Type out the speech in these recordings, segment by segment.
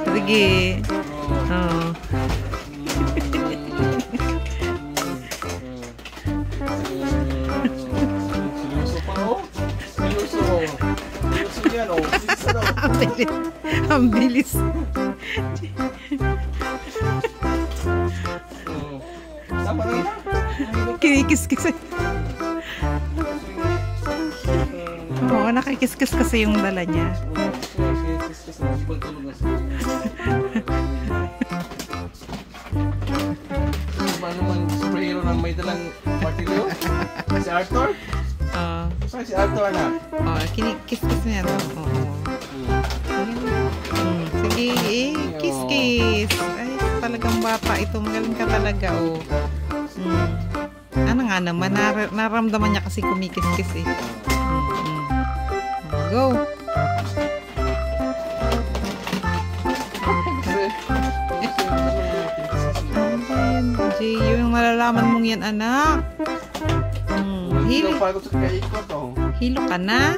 Sige. Oh. Seryoso pa, oh. Seryoso. Seryoso yan, oh. Seryoso daw. Ang bilis. Sama na yun. Kinikis-kis. Oo, nakikis-kis kasi yung dala niya. Ba naman superhero na may dalang martilyo? Si Arthur? Saan si Arthur na? Kinikis-kis niya. Sige, kiss-kiss. Ay, talagang bata ito. Magaling ka talaga, oh. Ano nga naman, naramdaman niya kasi kumikis-kis eh. Go! Yung malalaman mong yan, anak. Hilo ka na?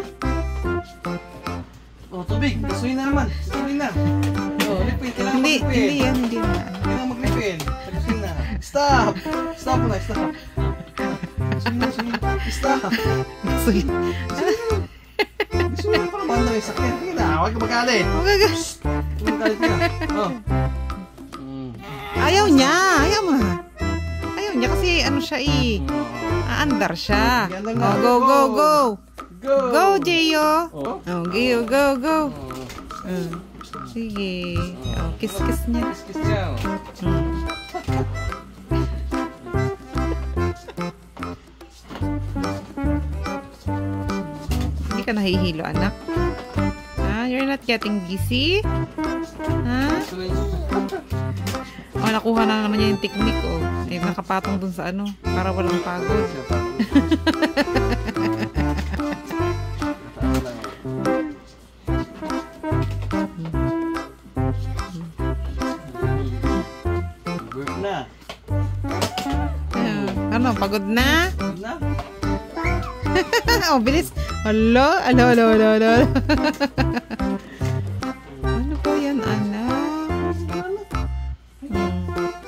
Oh, tubig. Gasuin na naman. Gasuin na. Oh, lipin. Kailangan maglipin. Hindi yan, hindi na. Kailangan maglipin. Gasuin na. Stop! Stop na, stop. Gasuin na. Stop! Gasuin. Gasuin na para banda may sakit. Sige na, huwag ka magalit. Huwag magalit na. Oh. Ayaw niya. Ayaw mo na. Ayaw niya kasi ano siya eh. Aandar siya. Oh, go, go, go. Go, Jeyo. Oh, go, go, go. Sige. Oh, kiss-kiss niya. Kiss niya. Hindi ka nahihilo, anak. You're not getting busy? Oh, nakuha na naman niya yung technique, oh. Eh, nakapatong dun sa ano, para walang pagod. Work na. Ano, pagod na? Pagod na? Oh, bilis. Alo. Ano po yan, anak?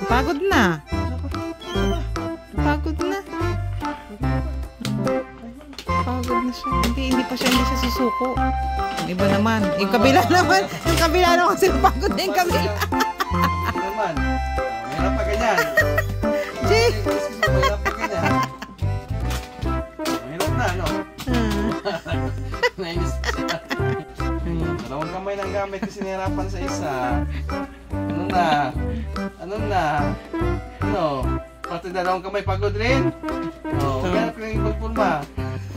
Pagod na. Pagod na. Pagod na siya. Hindi siya susuko. Yung iba naman. Yung kabila naman. Yung kabila naman kasi pagod na yung kabila. Ano naman? Mayroon pa ganyan. Jay! Mayroon pa ganyan. Mayroon na, no? Nainis siya. Dalawang kamay ng gamit kasi nahirapan sa isa. Ano na? Ano? Pati dalawang kamay pagod rin? Oo, ganap ka yung pagpulma.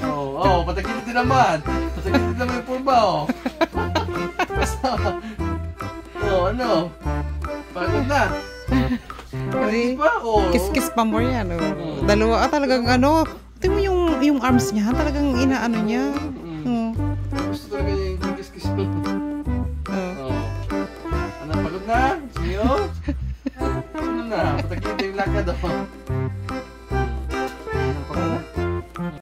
Oo, patagilid din naman. Patagilid din naman yung pulma, oh. Basta. Oo, ano? Pagod na. Kasi, pa? Oo. kiss-kiss pa mo yan, oh. Dalawa, talagang ano, tingnan mo yung arms niya, talagang inaano niya.